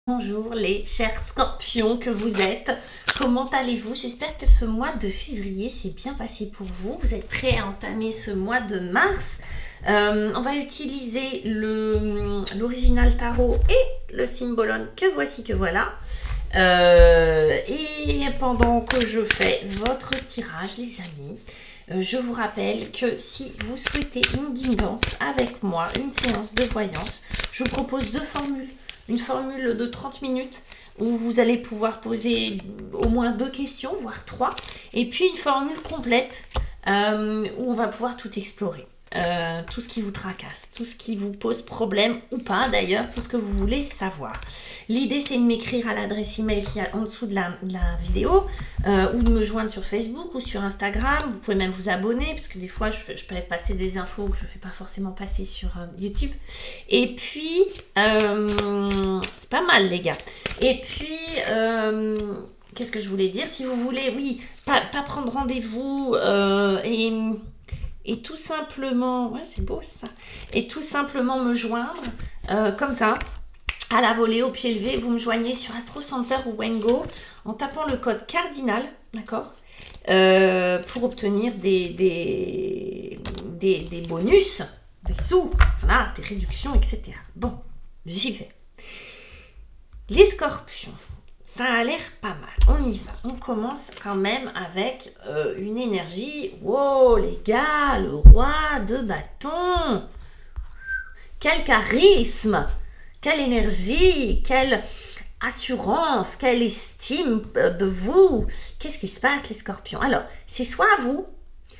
Bonjour les chers scorpions que vous êtes, comment allez-vous? J'espère que ce mois de février s'est bien passé pour vous. Vous êtes prêts à entamer ce mois de mars. On va utiliser l'original tarot et le symbolone que voici que voilà. Et pendant que je fais votre tirage les amis, je vous rappelle que si vous souhaitez une guidance avec moi, une séance de voyance, je vous propose deux formules. Une formule de 30 minutes où vous allez pouvoir poser au moins 2 questions, voire 3. Et puis une formule complète où on va pouvoir tout explorer. Tout ce qui vous tracasse, tout ce qui vous pose problème ou pas d'ailleurs, tout ce que vous voulez savoir. L'idée c'est de m'écrire à l'adresse email qui est en dessous de la vidéo ou de me joindre sur Facebook ou sur Instagram. Vous pouvez même vous abonner parce que des fois je peux passer des infos que je ne fais pas forcément passer sur YouTube. Et puis, c'est pas mal les gars. Et puis, qu'est-ce que je voulais dire? Si vous voulez, oui, pas prendre rendez-vous et tout simplement, ouais c'est beau ça, et tout simplement me joindre comme ça, à la volée, au pied levé, vous me joignez sur Astro Center ou Wengo en tapant le code cardinal, d'accord, pour obtenir des bonus, des sous, voilà, des réductions, etc. Bon, j'y vais. Les scorpions. Ça a l'air pas mal. On y va. On commence quand même avec une énergie. Wow, les gars, le roi de bâton. Quel charisme, quelle énergie, quelle assurance, quelle estime de vous. Qu'est-ce qui se passe, les scorpions? Alors, c'est soit vous,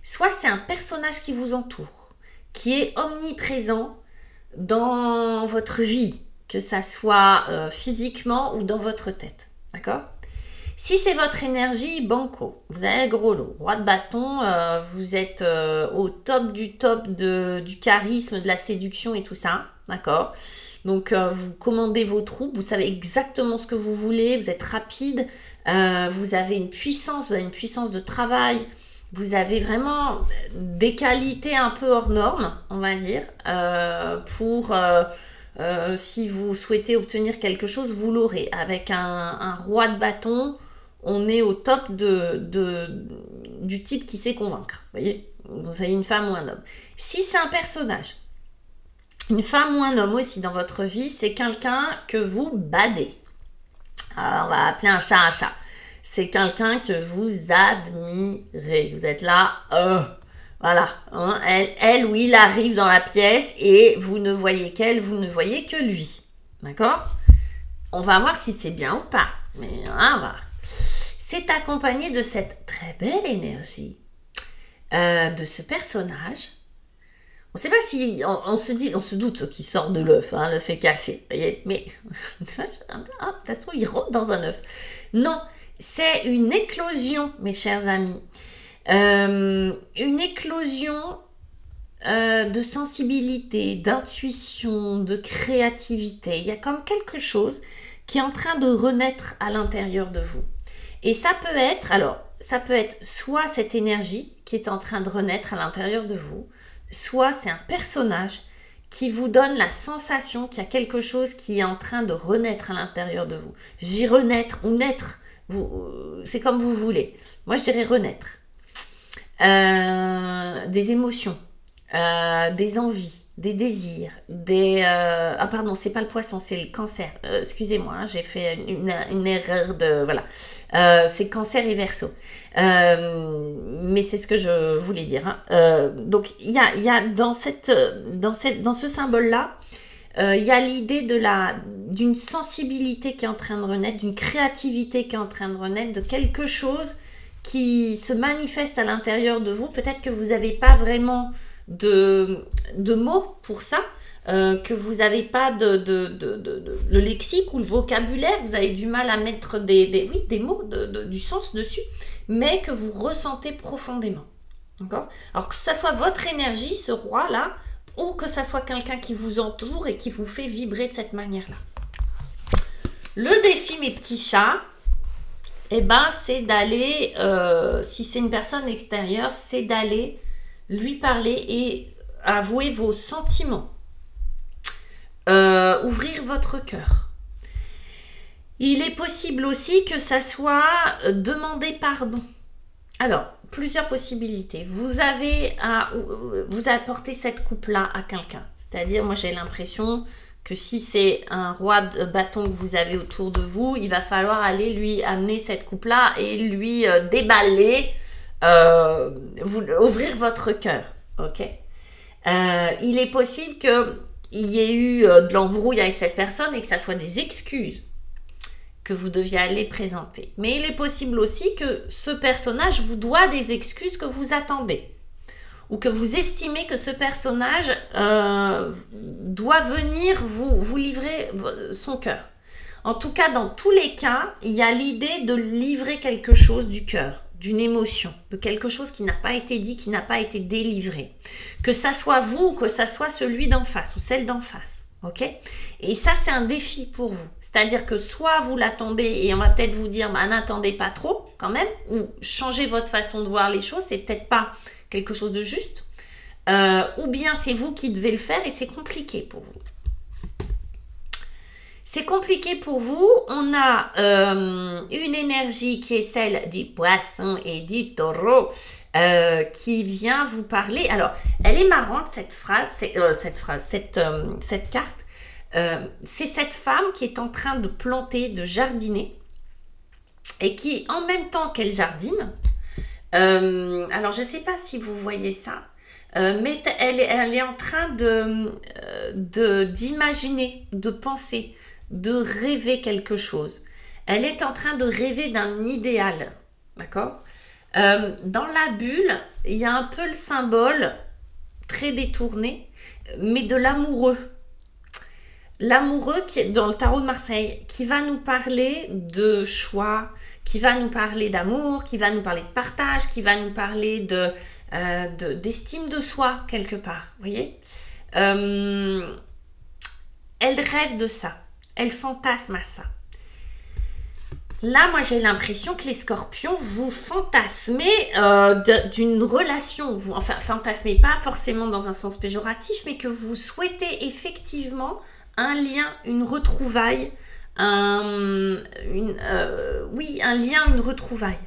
soit c'est un personnage qui vous entoure, qui est omniprésent dans votre vie, que ça soit physiquement ou dans votre tête. D'accord? Si c'est votre énergie, banco, vous avez gros lot. Roi de bâton, vous êtes au top du charisme, de la séduction et tout ça. D'accord? Donc, vous commandez vos troupes, vous savez exactement ce que vous voulez, vous êtes rapide, vous avez une puissance de travail, vous avez vraiment des qualités un peu hors normes, on va dire, pour... si vous souhaitez obtenir quelque chose, vous l'aurez. Avec un roi de bâton, on est au top du type qui sait convaincre. Vous voyez, vous avez une femme ou un homme. Si c'est un personnage, une femme ou un homme aussi dans votre vie, c'est quelqu'un que vous badez. Alors, on va appeler un chat un chat. C'est quelqu'un que vous admirez. Vous êtes là, voilà, hein, elle ou il arrive dans la pièce et vous ne voyez qu'elle, vous ne voyez que lui. D'accord? On va voir si c'est bien ou pas. Mais hein, voilà. C'est accompagné de cette très belle énergie de ce personnage. On ne sait pas si on se doute qu'il sort de l'œuf, hein, l'œuf est cassé. Vous voyez? Mais de toute façon, il rentre dans un œuf. Non, c'est une éclosion, mes chers amis. Une éclosion de sensibilité, d'intuition, de créativité. Il y a comme quelque chose qui est en train de renaître à l'intérieur de vous. Et ça peut être, soit cette énergie qui est en train de renaître à l'intérieur de vous, soit c'est un personnage qui vous donne la sensation qu'il y a quelque chose qui est en train de renaître à l'intérieur de vous. J'y renaître ou naître, c'est comme vous voulez. Moi, je dirais renaître. Des émotions, des envies, des désirs, ah pardon, c'est pas le poisson, c'est le cancer. Excusez-moi, hein, j'ai fait une erreur de... Voilà. C'est cancer et verseau. Mais c'est ce que je voulais dire. Hein. Donc, il y a dans ce symbole-là, il y a l'idée d'une sensibilité qui est en train de renaître, d'une créativité qui est en train de renaître, de quelque chose qui se manifeste à l'intérieur de vous. Peut-être que vous n'avez pas vraiment de mots pour ça, que vous n'avez pas le lexique ou le vocabulaire, vous avez du mal à mettre des mots, du sens dessus, mais que vous ressentez profondément. D'accord? Alors que ça soit votre énergie, ce roi-là, ou que ça soit quelqu'un qui vous entoure et qui vous fait vibrer de cette manière-là. Le défi, mes petits chats, c'est d'aller, si c'est une personne extérieure, c'est d'aller lui parler et avouer vos sentiments. Ouvrir votre cœur. Il est possible aussi que ça soit demander pardon. Alors, plusieurs possibilités. Vous apportez cette coupe-là à quelqu'un. C'est-à-dire, moi j'ai l'impression que si c'est un roi de bâton que vous avez autour de vous, il va falloir aller lui amener cette coupe-là et lui déballer, ouvrir votre cœur. Ok. Il est possible qu'il y ait eu de l'embrouille avec cette personne et que ça soit des excuses que vous deviez aller présenter. Mais il est possible aussi que ce personnage vous doit des excuses que vous attendez. Ou que vous estimez que ce personnage doit venir vous livrer son cœur. En tout cas, dans tous les cas, il y a l'idée de livrer quelque chose du cœur, d'une émotion, de quelque chose qui n'a pas été dit, qui n'a pas été délivré. Que ça soit vous ou que ça soit celui d'en face ou celle d'en face. Ok? Et ça, c'est un défi pour vous. C'est-à-dire que soit vous l'attendez et on va peut-être vous dire bah, n'attendez pas trop quand même, ou changez votre façon de voir les choses, c'est peut-être pas quelque chose de juste, ou bien c'est vous qui devez le faire et c'est compliqué pour vous. C'est compliqué pour vous. On a une énergie qui est celle des poissons et du taureau qui vient vous parler. Alors, elle est marrante cette phrase, cette carte. C'est cette femme qui est en train de planter, de jardiner et qui, en même temps qu'elle jardine, alors je ne sais pas si vous voyez ça, mais elle est en train d'imaginer, de penser, de rêver quelque chose. Elle est en train de rêver d'un idéal, d'accord? Dans la bulle, il y a un peu le symbole très détourné, mais de l'amoureux. L'amoureux qui est dans le tarot de Marseille, qui va nous parler de choix, qui va nous parler d'amour, qui va nous parler de partage, qui va nous parler d'estime de soi quelque part, vous voyez. Elle rêve de ça, elle fantasme à ça. Là, moi, j'ai l'impression que les scorpions, vous fantasmez d'une relation. Enfin, fantasmez pas forcément dans un sens péjoratif, mais que vous souhaitez effectivement un lien, une retrouvaille, un lien, une retrouvaille.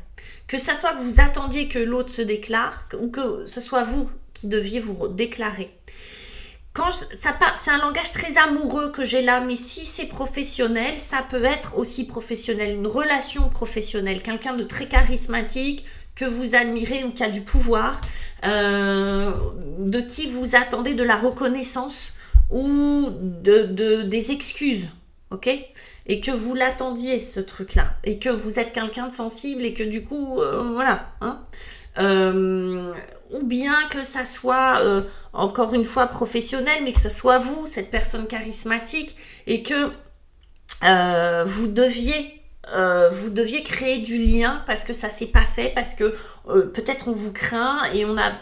Que ça soit que vous attendiez que l'autre se déclare, ou que ce soit vous qui deviez vous déclarer. C'est un langage très amoureux que j'ai là, mais si c'est professionnel, ça peut être aussi professionnel, une relation professionnelle, quelqu'un de très charismatique, que vous admirez ou qui a du pouvoir, de qui vous attendez de la reconnaissance ou des excuses, ok? Et que vous l'attendiez, ce truc-là, et que vous êtes quelqu'un de sensible et que du coup, voilà, hein, ou bien que ça soit, encore une fois, professionnel, mais que ce soit vous, cette personne charismatique, et que vous deviez créer du lien parce que ça s'est pas fait, parce que peut-être on vous craint et on a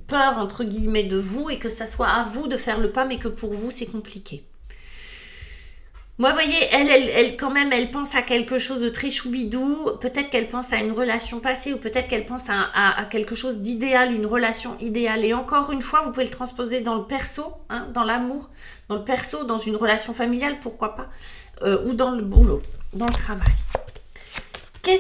peur, entre guillemets, de vous, et que ça soit à vous de faire le pas, mais que pour vous, c'est compliqué. Moi, vous voyez, elle, quand même, elle pense à quelque chose de très choubidou. Peut-être qu'elle pense à une relation passée ou peut-être qu'elle pense à quelque chose d'idéal, une relation idéale. Et encore une fois, vous pouvez le transposer dans le perso, hein, dans l'amour, dans le perso, dans une relation familiale, pourquoi pas, ou dans le boulot, dans le travail. Quel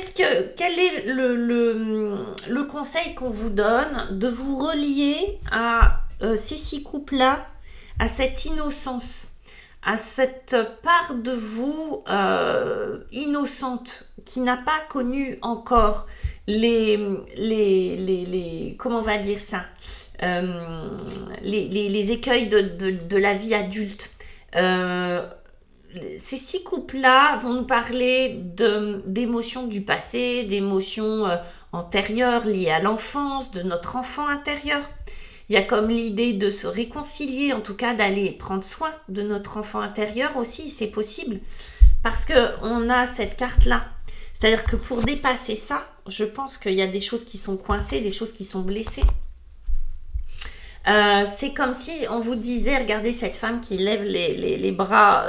est le conseil qu'on vous donne? De vous relier à ces 6 couples-là, à cette innocence, à cette part de vous innocente qui n'a pas connu encore comment on va dire ça, les écueils de la vie adulte. Ces 6 couples-là vont nous parler d'émotions du passé, d'émotions antérieures liées à l'enfance, de notre enfant intérieur. Il y a comme l'idée de se réconcilier, en tout cas d'aller prendre soin de notre enfant intérieur aussi, c'est possible. Parce qu'on a cette carte-là. C'est-à-dire que pour dépasser ça, je pense qu'il y a des choses qui sont coincées, des choses qui sont blessées. C'est comme si on vous disait, regardez cette femme qui lève les bras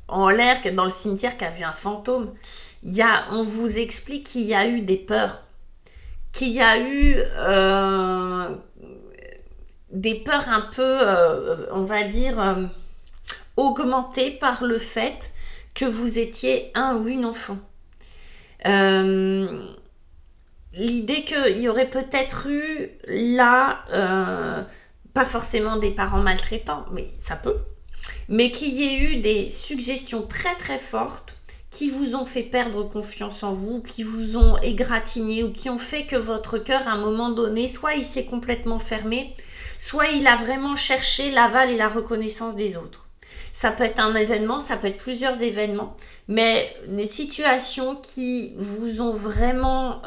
en l'air dans le cimetière, qui a vu un fantôme. On vous explique qu'il y a eu des peurs, qu'il y a eu des peurs un peu, on va dire, augmentées par le fait que vous étiez un ou une enfant. L'idée qu'il y aurait peut-être eu là, pas forcément des parents maltraitants, mais ça peut, mais qu'il y ait eu des suggestions très très fortes qui vous ont fait perdre confiance en vous, qui vous ont égratigné ou qui ont fait que votre cœur, à un moment donné, soit il s'est complètement fermé, soit il a vraiment cherché l'aval et la reconnaissance des autres. Ça peut être un événement, ça peut être plusieurs événements, mais des situations qui vous ont vraiment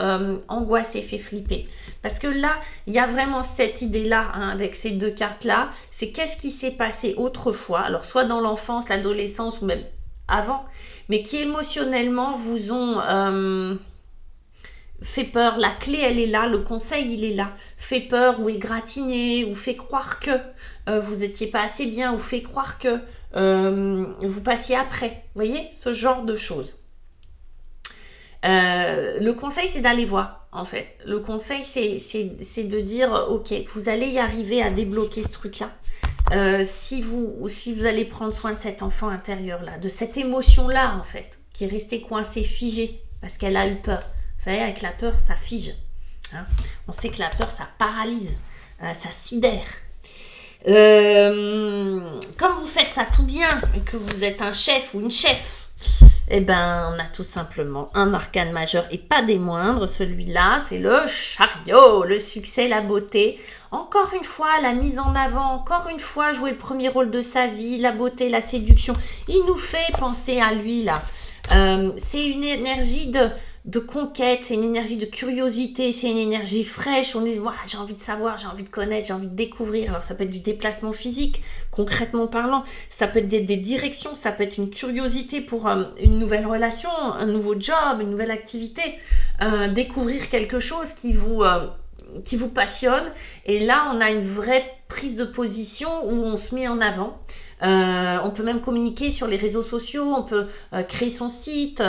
angoissé, fait flipper. Parce que là, il y a vraiment cette idée-là, hein, avec ces deux cartes-là, c'est qu'est-ce qui s'est passé autrefois, alors soit dans l'enfance, l'adolescence ou même avant, mais qui émotionnellement vous ont fait peur. La clé, elle est là, le conseil, il est là. Fait peur ou égratigné, ou fait croire que vous n'étiez pas assez bien, ou fait croire que vous passiez après. Vous voyez, ce genre de choses. Le conseil, c'est d'aller voir, en fait. Le conseil, c'est de dire, ok, vous allez y arriver à débloquer ce truc-là. Si vous allez prendre soin de cet enfant intérieur-là, de cette émotion-là, en fait, qui est restée coincée, figée, parce qu'elle a eu peur. Vous savez, avec la peur, ça fige. Hein, on sait que la peur, ça paralyse, ça sidère. Comme vous faites ça tout bien, et que vous êtes un chef ou une chef, eh ben, on a tout simplement un arcane majeur, et pas des moindres. Celui-là, c'est le chariot, le succès, la beauté. Encore une fois, la mise en avant, encore une fois, jouer le premier rôle de sa vie, la beauté, la séduction. Il nous fait penser à lui, là. C'est une énergie de conquête, c'est une énergie de curiosité, c'est une énergie fraîche. On dit, ouais, j'ai envie de savoir, j'ai envie de connaître, j'ai envie de découvrir. Alors, ça peut être du déplacement physique, concrètement parlant. Ça peut être des directions, ça peut être une curiosité pour une nouvelle relation, un nouveau job, une nouvelle activité. Découvrir quelque chose qui vous passionne. Et là, on a une vraie prise de position où on se met en avant. On peut même communiquer sur les réseaux sociaux, on peut créer son site,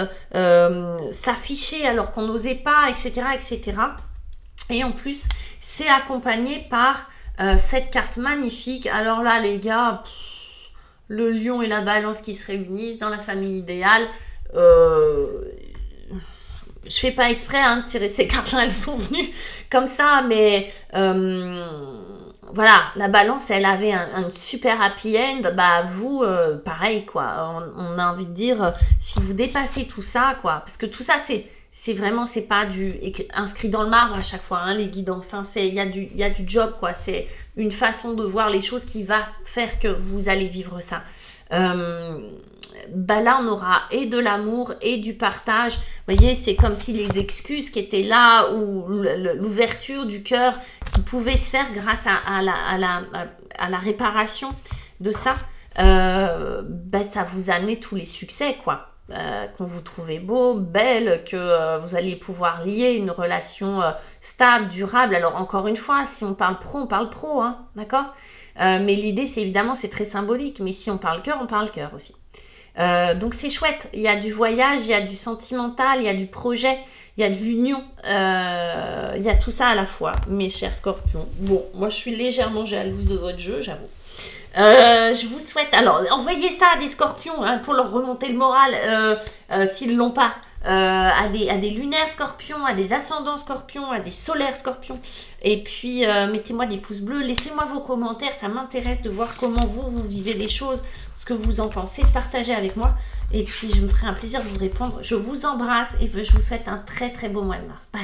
s'afficher alors qu'on n'osait pas, etc., etc. Et en plus, c'est accompagné par cette carte magnifique. Alors là, les gars, le lion et la balance qui se réunissent dans la famille idéale. Je fais pas exprès de tirer ces cartes-là, elles sont venues comme ça, mais voilà, la balance, elle avait un super happy end. Bah vous, pareil quoi. On a envie de dire, si vous dépassez tout ça, quoi, parce que tout ça, c'est vraiment, c'est pas inscrit dans le marbre à chaque fois, hein, les guidances. Hein, il y a du job, quoi. C'est une façon de voir les choses qui va faire que vous allez vivre ça. Bah là on aura et de l'amour et du partage. Vous voyez, c'est comme si les excuses qui étaient là ou l'ouverture du cœur qui pouvait se faire grâce à la réparation de ça, bah ça vous amenait tous les succès, quoi. Qu'on vous trouvez beau, belle, que vous alliez pouvoir lier une relation stable, durable. Alors encore une fois, si on parle pro, hein, d'accord. Mais l'idée, c'est évidemment, c'est très symbolique. Mais si on parle cœur aussi. Donc c'est chouette. Il y a du voyage, il y a du sentimental, il y a du projet, il y a de l'union. Il y a tout ça à la fois, mes chers scorpions. Bon, moi, je suis légèrement jalouse de votre jeu, j'avoue. Je vous souhaite, alors envoyez ça à des scorpions, hein, pour leur remonter le moral, s'ils ne l'ont pas, à des lunaires scorpions, à des ascendants scorpions, à des solaires scorpions, et puis mettez-moi des pouces bleus, laissez-moi vos commentaires, ça m'intéresse de voir comment vous vivez les choses, ce que vous en pensez, partagez avec moi, et puis je me ferai un plaisir de vous répondre. Je vous embrasse et je vous souhaite un très très beau mois de mars. Bye.